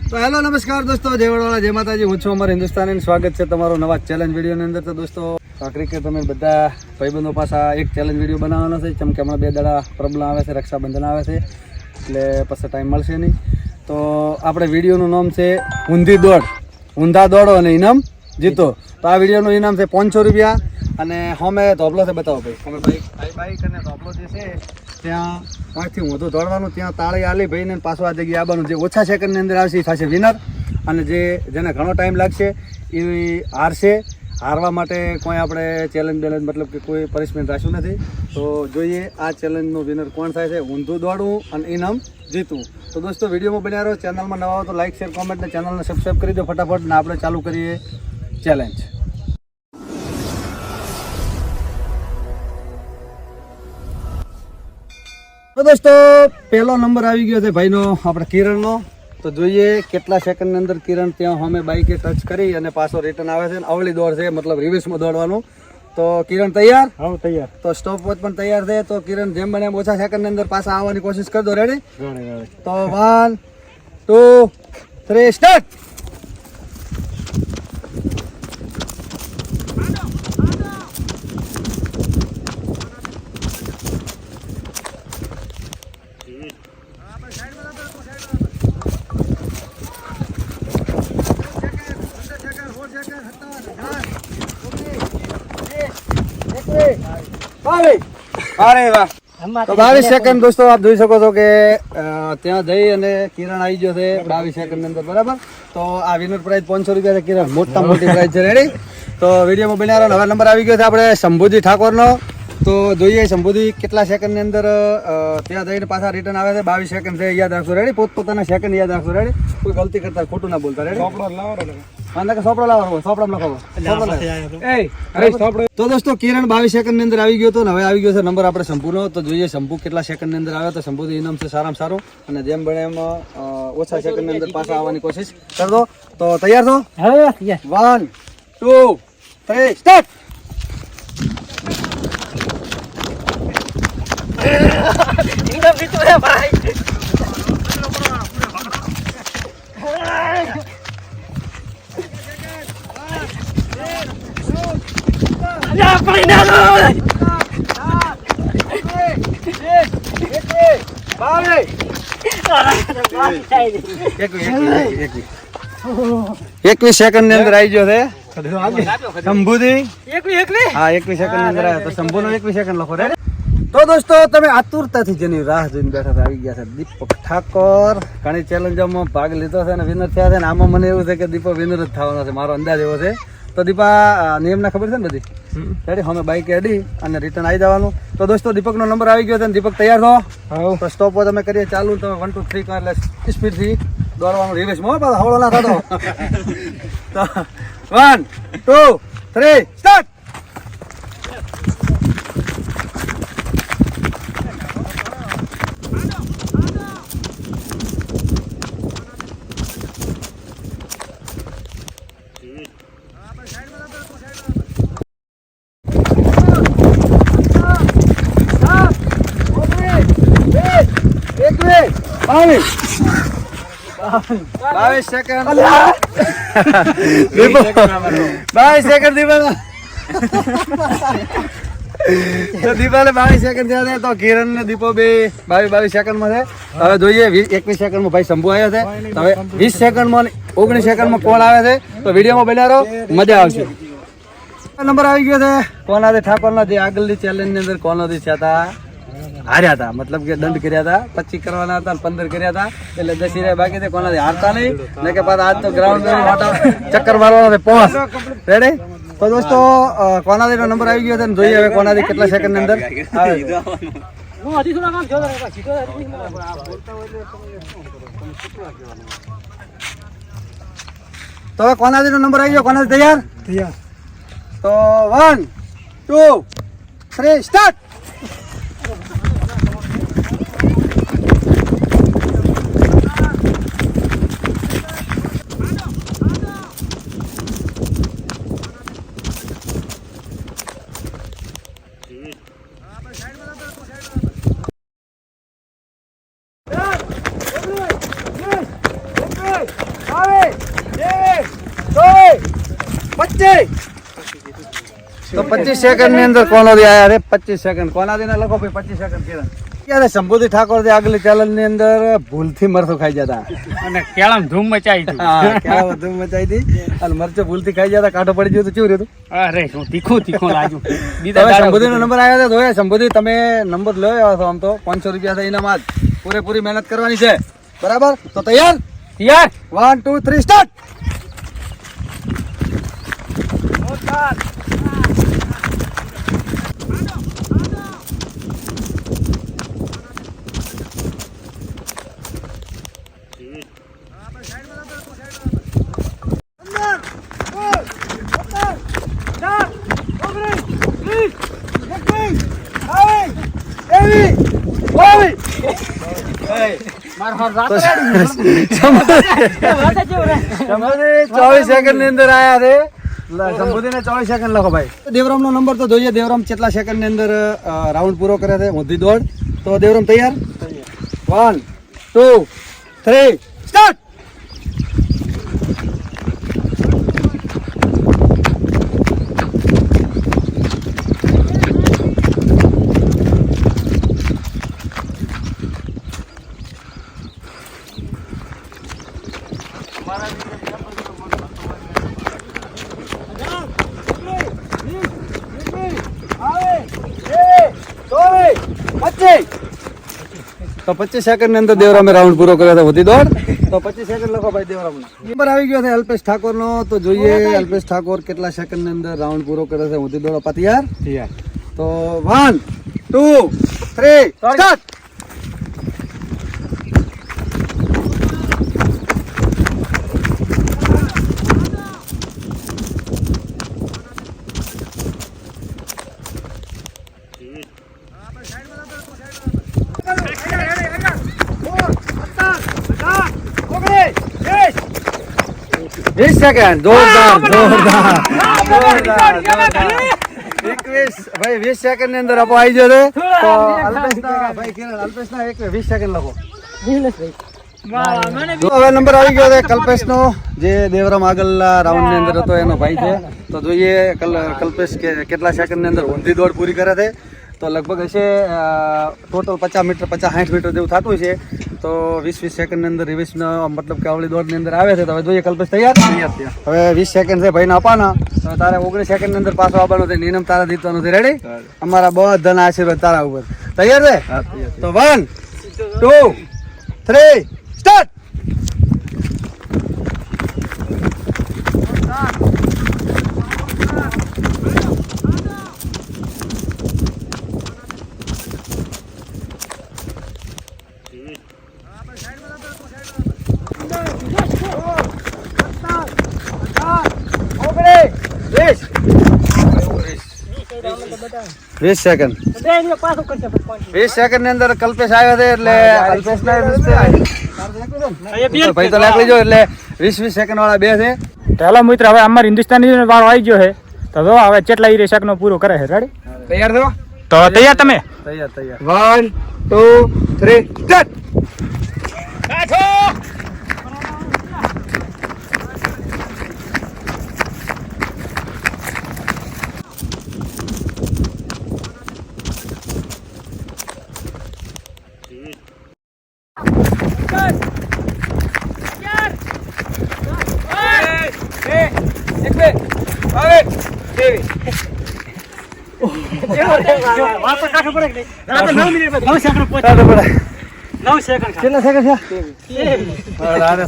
તો હેલો નમસ્કાર દોસ્તો, જય વડવાળા, જય માતાજી. હું છું અમારા હિન્દુસ્તાની. સ્વાગત છે તમારું નવા ચેલેન્જ વિડીયોની અંદર. તો દોસ્તો ક્રિકેટ તમે બધા ભાઈબંધો પાછા એક ચેલેન્જ વિડીયો બનાવવાનો છે, કેમ કે હમણાં 2 દાડા પ્રોબ્લેમ આવે છે, રક્ષાબંધન આવે છે એટલે પછી ટાઈમ મળશે નહીં. તો આપણે વિડીયોનું નામ છે ઊંધી દોડ, ઊંધા દોડો અને ઇનામ જીતો. તો આ વિડીયોનું ઇનામ છે 500 રૂપિયા અને અમે ધોબલો છે, બતાવો ભાઈ. અમે બાઈક અને ધોબલો જે છે ત્યાં પાંચથી વધુ દોડવાનું, ત્યાં તાળી આલી ભાઈને પાછું આ જગ્યાએ આવવાનું. જે ઓછા સેકન્ડની અંદર આવશે એ થશે વિનર, અને જેને ઘણો ટાઈમ લાગશે એ હારશે. હારવા માટે કોઈ આપણે ચેલેન્જ બેલેન્જ મતલબ કે કોઈ પનિશમેન્ટ રાખ્યું નથી. તો જોઈએ આ ચેલેન્જનું વિનર કોણ થાય છે. ઊંધું દોડવું અને ઇનામ જીતવું. તો દોસ્તો વિડીયોમાં બન્યા રહો. ચેનલમાં નવા હો તો લાઈક શેર કોમેન્ટ ને ચેનલને સબસ્ક્રાઈબ કરી દો ફટાફટ, ને આપણે ચાલુ કરીએ ચેલેન્જ. તો દોસ્તો પહેલો નંબર આવી ગયો છે ભાઈનો, આપણે કિરણનો. તો જોઈએ કેટલા સેકન્ડની અંદર કિરણ ત્યાં અમે બાઈકે ટચ કરી અને પાછો રિટર્ન આવે છે. અવળી દોડ છે, મતલબ રિવર્સમાં દોડવાનું. તો કિરણ તૈયાર? હા તૈયાર. તો સ્ટોપ વોચ પણ તૈયાર છે. તો કિરણ જેમ બને એમ ઓછા સેકન્ડની અંદર પાછા આવવાની કોશિશ કરજો. રેડી? તો 1 2 3 સ્ટાર્ટ. અરે વાહ, તો 22 સેકન્ડ દોસ્તો આપ જોઈ શકો છો કે ત્યાં જઈ અને કિરણ આવી ગયો છે 22 સેકન્ડ ની અંદર. બરાબર. તો આ વિનર પ્રાઇઝ 500 રૂપિયા છે કિરણ, મોટા મોટી પ્રાઇઝ છે. રેડી? તો વિડીયોમાં બન્યા રહો. હવે નંબર આવી ગયો છે આપણે શંભુજી ઠાકોરનો. તો જોઈએ શંભુજી કેટલા સેકન્ડની અંદર ત્યાં જઈને પાછા રિટર્ન આવે છે. 22 સેકન્ડ છે, યાદ રાખજો. રેડી? પોતપોતાના સેકન્ડ યાદ રાખજો. રેડી? કોઈ ગલતી કરતા ખોટું ના બોલતા. રેડી? સોપડો લાવો, સોપડામાં લખો. તો દોસ્તો કિરણ 22 સેકન્ડ ની અંદર આવી ગયો હતો. હવે આવી ગયો છે નંબર આપણે શંભુનો. તો જોઈએ શંભુ કેટલા સેકન્ડ ની અંદર આવ્યો. તો શંભુ ઇનામ છે સારામાં સારું, અને જેમ બને એમ ઓછા સેકન્ડ ની અંદર પાછા આવવાની કોશિશ કરજો. તો તૈયાર છો? 1 2 3 સ્ટાર્ટ. એકવીસ સેકન્ડ ની અંદર આવી ગયો છે શંભુજી. હા 21 સેકન્ડ ની અંદર આવ્યો. તો શંભુનો 21 સેકન્ડ લખો. રે તો દોસ્તો તમે આતુરતાથી જેની રાહ જોઈને બેઠા આવી ગયા છે દીપક ઠાકોર. ઘણી ચેલેન્જોમાં ભાગ લીધો છે અને વિનર થયા છે. ને આમાં મને એવું છે કે દીપક વિનર જ થવાનો છે, મારો અંદાજ એવો છે. તો દીપા નિયમના ખબર છે ને બધી? રેડી? અમે બાઈક રેડી અને રિટર્ન આવી જવાનું. તો દોસ્તો દીપકનો નંબર આવી ગયો છે. દીપક તૈયાર છો? તો સ્ટોપ તમે કરીએ ચાલુ. તમે 1 2 3 એટલે સ્પીડથી દોડવાનું રિવર્સમાં. પાછો હવળો ના થતો. તો 1 2 3 સ્ટાર્ટ. બાવીસ સેકન્ડ. 22 સેકન્ડ દીપાલે 22 સેકન્ડ થયા છે. તો કિરણ ને દીપો બે 22 સેકન્ડમાં છે. હવે જોઈએ 21 સેકન્ડમાં ભાઈ શંભુ આવ્યો છે. હવે 20 સેકન્ડમાં 19 સેકન્ડમાં કોણ આવે છે. તો વિડીયોમાં બન્યા રહો, મજા આવશે. નંબર આવી ગયો છે કોનાથી ઠાકોરના. જે આગળની ચેલેન્જ ની અંદર કોનાથી હતા હાર્યા હતા, મતલબ કે દંડ કર્યા હતા. 25 કરવાના હતા, 15 કર્યા હતા, એટલે 10 રહ્યા બાકી છે. કોનાથી હારતા નહીં ને કે પાછા આજ તો ગ્રાઉન્ડ ચક્કર મારવાનો છે 5. રેડી? તો દોસ્તો કોનાથી નો નંબર આવી ગયો છે. જોઈએ હવે કોનાથી કેટલા સેકન્ડ ની અંદર આવે. તો હવે કોનાથી નો નંબર આવી ગયો. કોનાથી તૈયાર? તો 1 2 3 સ્ટાર્ટ. 25 તો 25 સેકન્ડ ની અંદર કોનાથી આયા રે 25 સેકન્ડ કોનાથી ના લખો ભાઈ 25 સેકન્ડ કિરણ ક્યારે શંભુજી ઠાકોર થી આગલી ચેલેન્જ ની અંદર ભૂલથી મરચું ખાઈ જતા અને કેળામ ધૂમ મચાઈ હતી. હા કેળામાં ધૂમ મચાઈ હતી અને મરચું ભૂલથી ખાઈ જતા કાંટો પડી ગયો તો કેવું રહ્યું અરે શું તીખું લાગ્યું. હવે શંભુજી નો નંબર આવ્યો તો શંભુજી તમે નંબર લઈ આવ્યો છો આમ તો 500 રૂપિયા થઈને આજ પૂરેપૂરી મહેનત કરવાની છે બરાબર તો તૈયાર 1 2 3 સ્ટાર્ટ ચોવીસ સેકન્ડ ની અંદર આયા છે શંભુજી ને 24 સેકન્ડ લખો ભાઈ દેવરામ નો નંબર તો જોઈએ દેવરામ કેટલા સેકન્ડ ની અંદર રાઉન્ડ પૂરો કરે છે ઊંધી દોડ તો દેવરામ તૈયાર 1 2 3 સ્ટાર્ટ તો 25 સેકન્ડ ની અંદર દેવરામે રાઉન્ડ પૂરો કર્યો હતો વધી દોડ તો 25 સેકન્ડ લખો ભાઈ દેવરામ નંબર આવી ગયો છે અલ્પેશ ઠાકોર નો તો જોઈએ અલ્પેશ ઠાકોર કેટલા સેકન્ડ ની અંદર રાઉન્ડ પૂરો કર્યો છે વધી દોડ તૈયાર તો 1 2 3 સ્ટાર્ટ વીસ સેકન્ડ જોરદાર 21 ભાઈ 20 સેકન્ડ ની અંદર આપો આવી ગયો છે તો અલ્પેશના ભાઈ કિરણ અલ્પેશના 20 સેકન્ડ લખો હવે નંબર આવી ગયો છે કલ્પેશ નો જે દેવરામ આગળના રાઉન્ડ ની અંદર હતો એનો ભાઈ છે તો જોઈએ કલ્પેશ કેટલા સેકન્ડ ની અંદર ઊંધી દોડ પૂરી કરે છે તો લગભગ હશે ટોટલ 50 મીટર 50-60 મીટર જેવું થતું છે તો 20 સેકન્ડ ની અંદર રિવર્સ મતલબ કે આવડી દોડ ની અંદર આવે છે તો હવે જોઈએ કલ્પેશ તૈયાર હવે 20 સેકન્ડ છે ભાઈને આપવાના તો તારે 19 સેકન્ડ ની અંદર પાછો આવવાનો છે નિયમ તારા જીતવાનો છે રેડી અમારા બધાના આશીર્વાદ તારા ઉપર તૈયાર છે તો 1 2 3 સ્ટાર્ટ વીસ સેકન્ડ 20 સેકન્ડ ની અંદર કલ્પેશ આવ્યો છે એટલે અલ્પેશ ભાઈ તો લાગી જો એટલે 20 સેકન્ડ વાળા બે છે ચાલો મિત્ર હવે અમાર હિન્દુસ્તાની વાળો આવી ગયો છે તો જો હવે કેટલા ઈ સેકન્ડ નો પૂરો કરે છે રેડી તૈયાર છો તો તૈયાર તમે તૈયાર 1 2 3 સ્ટાર્ટ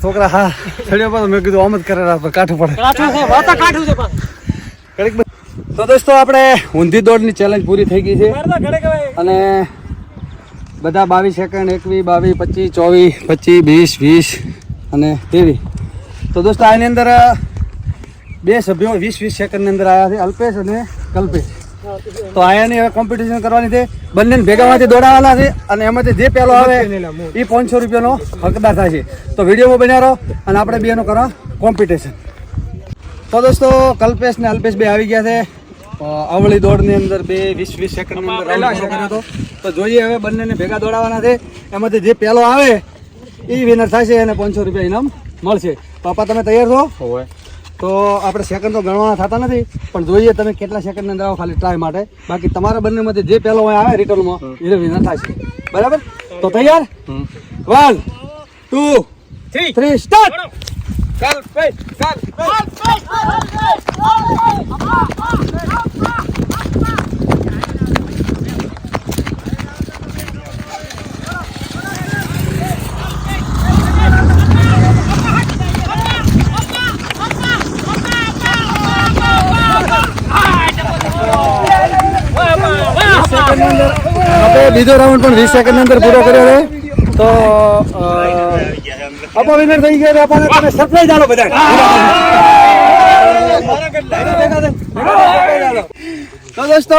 છોકરા હા મેં કીધું આમ જ કરે કાઠું પડે તો દોસ્તો આપણે ઊંધી દોડની ચેલેન્જ પૂરી થઈ ગઈ છે અને બધા 22 સેકન્ડ 21 22 25 24 25 20 અને 23 તો દોસ્તો આની અંદર બે સભ્યો 20 સેકન્ડ ની અંદર આવ્યા છે અલ્પેશ અને કલ્પેશ તો આયાની હવે કોમ્પિટિશન કરવાની છે બંને ભેગામાંથી દોડાવવાના છે અને એમાંથી જે પહેલો આવે એ 500 રૂપિયાનો હકદાર થાય છે તો વિડીયોમાં બન્યા રહો અને આપણે બેનો કરો કોમ્પિટિશન તો દોસ્તો કલ્પેશ ને અલ્પેશ બે આવી ગયા છે અવળી દોડની અંદર બે 20 સેકન્ડ ની અંદર રાઉન્ડ પૂરો કર્યો હતો તો જોઈએ હવે બંનેને ભેગા દોડાવવાના છે એમાંથી જે પહેલો આવે એ વિનર થશે અને 500 રૂપિયા ઇનામ મળશે પાપા તમે તૈયાર છો તો આપણે સેકન્ડ તો ગણવાના થતા નથી, પણ જોઈએ તમે કેટલા સેકન્ડની અંદર આવો ખાલી ટ્રાય માટે. બાકી તમારા બંનેમાંથી જે પહેલો હોય આવે રિટર્નમાં એને વિનર થશે. બરાબર? તો તૈયાર? 1 2 3 સ્ટાર્ટ. આપણે બીજો રાઉન્ડ પણ 20 સેકન્ડ અંદર પૂરો કર્યો છે. તો આપો વિનર થઈ ગયો. આપણને તમે સરપ્રાઈઝ આલો બધા. તો દોસ્તો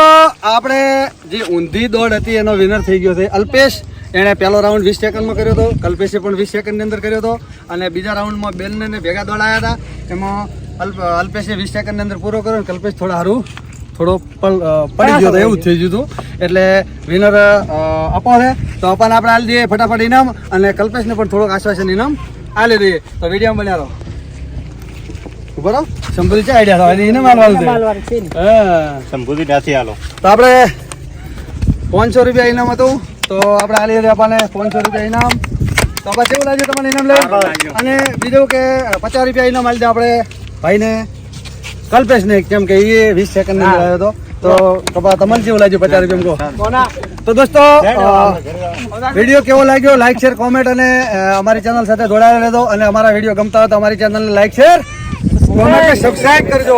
આપણે જે ઊંધી દોડ હતી એનો વિનર થઈ ગયો છે અલ્પેશ. એણે પહેલો રાઉન્ડ 20 સેકન્ડમાં કર્યો હતો. કલ્પેશે પણ 20 સેકન્ડની અંદર કર્યો હતો. અને બીજા રાઉન્ડમાં બેનને ભેગા દોડાયા હતા. એમાં અલ્પેશે 20 સેકન્ડની અંદર પૂરો કર્યો. કલ્પેશ થોડો પડી ગયો હતો, એવું જ થઈ ગયું હતું. એટલે વિનર અપો છે. તો અપાને આપણે આલી દઈએ ફટાફટ ઇનામ, અને કલ્પેશને પણ થોડોક આશ્વાસન ઇનામ આલી દઈએ. તો વિડીયોમાં બન્યા રહો. બરાબર? શંભુજી છે આઈડિયા હતો ઇનામ આલવાનું છે. હા, શંભુજી ત્યાંથી આલો. તો આપણે 500 રૂપિયા ઇનામ હતું. તો આપણે આલી દઈએ અપાને 500 રૂપિયા ઇનામ. તો આપણે કેવું લાગ્યું તમને ઇનામ લઈ? અને બીજું કે 50 રૂપિયા ઇનામ આલી દે આપણે ભાઈને કલ્પેશને, કેમ કે એ 20 સેકન્ડ ની આવ્યો હતો. તો કપા તમને કેવું લાગ્યું 50 રૂપિયા? તો દોસ્તો વિડીયો કેવો લાગ્યો લાઈક શેર કોમેન્ટ અને અમારી ચેનલ સાથે જોડાયેલા રહેજો. અને અમારા વિડીયો ગમતા હોય તો અમારી ચેનલને લાઈક શેર કોમેન્ટ સબસ્ક્રાઇબ કરજો.